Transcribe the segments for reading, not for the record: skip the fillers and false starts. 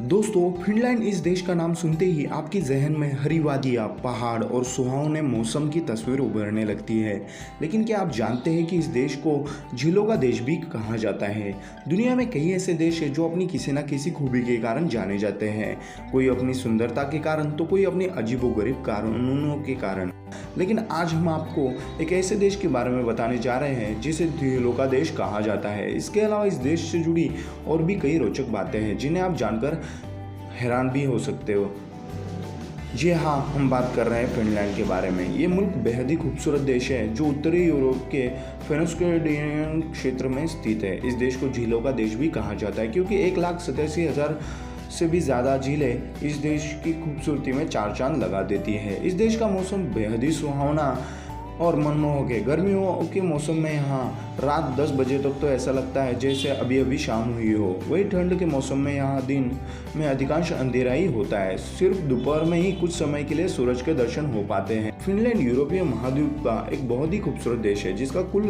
दोस्तों, फिनलैंड इस देश का नाम सुनते ही आपके जहन में हरी वादियाँ, पहाड़ और सुहावने मौसम की तस्वीर उभरने लगती है। लेकिन क्या आप जानते हैं कि इस देश को झीलों का देश भी कहा जाता है? दुनिया में कई ऐसे देश हैं जो अपनी किसी न किसी खूबी के कारण जाने जाते हैं। कोई अपनी सुंदरता के कारण तो कोई अपनी अजीबोगरीब कानूनों के कारण। लेकिन आज हम आपको एक ऐसे देश के बारे में बताने जा रहे हैं जिसे झीलों का देश कहा जाता है। इसके अलावा इस देश से जुड़ी और भी कई रोचक बातें हैं जिन्हें आप जानकर हैरान भी हो सकते हो। जी हाँ, हम बात कर रहे हैं फिनलैंड के बारे में। ये मुल्क बेहद ही खूबसूरत देश है जो उत्तरी यूरोप के फेनोस्कैंडिनेवियन क्षेत्र में स्थित है। इस देश को झीलों का देश भी कहा जाता है क्योंकि 1,87,000 से भी ज़्यादा झीलें इस देश की खूबसूरती में चार चांद लगा देती है। इस देश का मौसम बेहद ही सुहावना और मनमोहक है। गर्मियों के मौसम में यहाँ रात 10 बजे तक तो ऐसा लगता है जैसे अभी अभी शाम हुई हो। वही ठंड के मौसम में यहाँ दिन में अधिकांश अंधेरा ही होता है। सिर्फ दोपहर में ही कुछ समय के लिए सूरज के दर्शन हो पाते हैं। फिनलैंड यूरोपीय महाद्वीप का एक बहुत ही खूबसूरत देश है जिसका कुल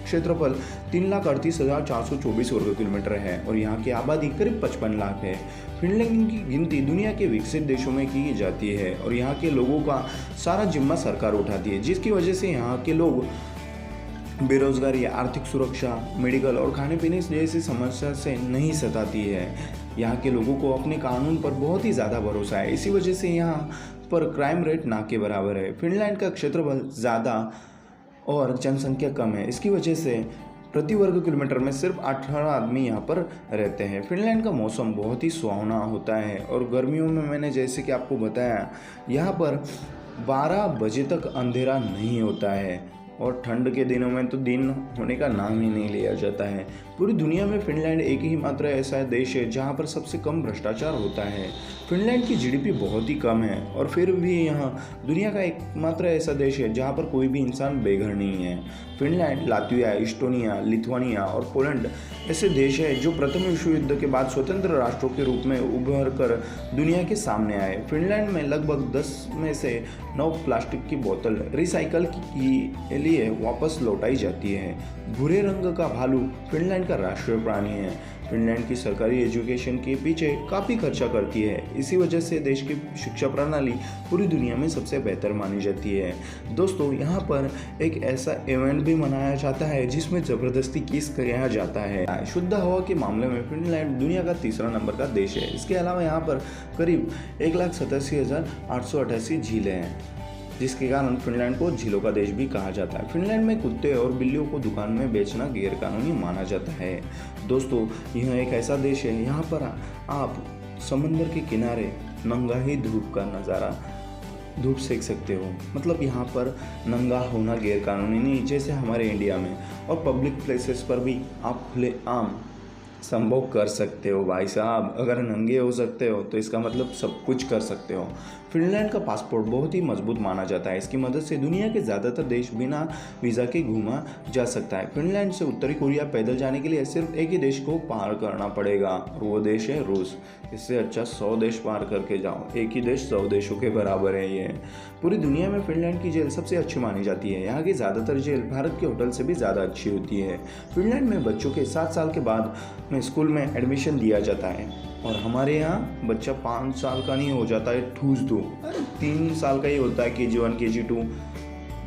क्षेत्रफल 3,38,424 वर्ग किलोमीटर है और यहाँ की आबादी करीब 55 लाख है। फिनलैंड की गिनती दुनिया के विकसित देशों में की जाती है और यहाँ के लोगों का सारा जिम्मा सरकार उठाती है, जिसकी वजह से यहाँ के लोग बेरोजगारी, आर्थिक सुरक्षा, मेडिकल और खाने पीने जैसी समस्या से नहीं सताती है। यहाँ के लोगों को अपने कानून पर बहुत ही ज़्यादा भरोसा है। इसी वजह से यहाँ पर क्राइम रेट ना के बराबर है। फिनलैंड का क्षेत्रफल ज़्यादा और जनसंख्या कम है। इसकी वजह से प्रति वर्ग किलोमीटर में सिर्फ 18 आदमी यहाँ पर रहते हैं। फिनलैंड का मौसम बहुत ही सुहावना होता है और गर्मियों में मैंने जैसे कि आपको बताया, यहाँ पर 12 बजे तक अंधेरा नहीं होता है और ठंड के दिनों में तो दिन होने का नाम ही नहीं लिया जाता है। पूरी दुनिया में फिनलैंड एक ही मात्र ऐसा देश है जहाँ पर सबसे कम भ्रष्टाचार होता है। फिनलैंड की जीडीपी बहुत ही कम है और फिर भी यहाँ दुनिया का एकमात्र ऐसा देश है जहाँ पर कोई भी इंसान बेघर नहीं है। फिनलैंड, लात्विया, इस्टोनिया, लिथुआनिया और पोलैंड ऐसे देश हैं जो प्रथम विश्व युद्ध के बाद स्वतंत्र राष्ट्रों के रूप में उभर कर दुनिया के सामने आए। फिनलैंड में लगभग 10 में से 9 प्लास्टिक की बोतल रिसाइकल के लिए वापस लौटाई जाती है। भूरे रंग का भालू फिनलैंड का राष्ट्रीय प्राणी है। फिनलैंड की सरकारी एजुकेशन के पीछे काफ़ी खर्चा करती है। इसी वजह से देश की शिक्षा प्रणाली पूरी दुनिया में सबसे बेहतर मानी जाती है। दोस्तों, यहाँ पर एक ऐसा इवेंट भी मनाया जाता है जिसमें ज़बरदस्ती किस किया जाता है। शुद्ध हवा के मामले में फिनलैंड दुनिया का तीसरा नंबर का देश है। इसके अलावा यहाँ पर करीब 1,87,888 झीलें हैं, जिसके कारण फिनलैंड को झीलों का देश भी कहा जाता है। फिनलैंड में कुत्ते और बिल्लियों को दुकान में बेचना गैरकानूनी माना जाता है। दोस्तों, यह एक ऐसा देश है यहाँ पर आप समंदर के किनारे नंगा ही धूप सेक सकते हो। मतलब यहाँ पर नंगा होना गैरकानूनी नहीं जैसे हमारे इंडिया में। और पब्लिक प्लेसेस पर भी आप खुले आम संभव कर सकते हो। भाई साहब, अगर नंगे हो सकते हो तो इसका मतलब सब कुछ कर सकते हो। फिनलैंड का पासपोर्ट बहुत ही मजबूत माना जाता है। इसकी मदद से दुनिया के ज़्यादातर देश बिना वीज़ा के घूमा जा सकता है। फिनलैंड से उत्तरी कोरिया पैदल जाने के लिए सिर्फ एक ही देश को पार करना पड़ेगा और वो देश है रूस। इससे अच्छा 100 देश पार करके जाओ। एक ही देश 100 देशों के बराबर है ये। पूरी दुनिया में फिनलैंड की जेल सबसे अच्छी मानी जाती है। यहाँ की ज़्यादातर जेल भारत के होटल से भी ज़्यादा अच्छी होती है। फिनलैंड में बच्चों के 7 साल के बाद में स्कूल में एडमिशन दिया जाता है और हमारे यहाँ बच्चा 5 साल का नहीं हो जाता है ठूस दो, 3 साल का ही होता है KG1 KG2।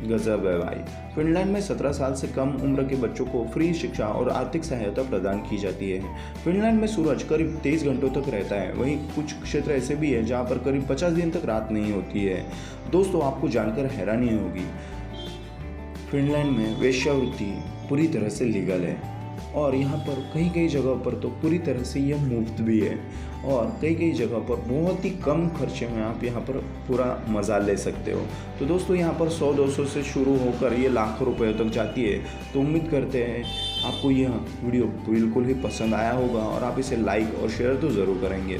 गजब है भाई। फिनलैंड में 17 साल से कम उम्र के बच्चों को फ्री शिक्षा और आर्थिक सहायता प्रदान की जाती है। फिनलैंड में सूरज करीब 23 घंटों तक रहता है। वहीं कुछ क्षेत्र ऐसे भी हैं जहाँ पर करीब 50 दिन तक रात नहीं होती है। दोस्तों, आपको जानकर हैरानी होगी, फिनलैंड में वेश्यावृत्ति पूरी तरह से लीगल है और यहाँ पर कई कई जगह पर तो पूरी तरह से यह मुफ्त भी है और कई कई जगह पर बहुत ही कम खर्चे में आप यहाँ पर पूरा मज़ा ले सकते हो। तो दोस्तों, यहाँ पर 100-200 से शुरू होकर ये लाखों रुपए तक जाती है। तो उम्मीद करते हैं आपको यह वीडियो बिल्कुल ही पसंद आया होगा और आप इसे लाइक और शेयर तो ज़रूर करेंगे।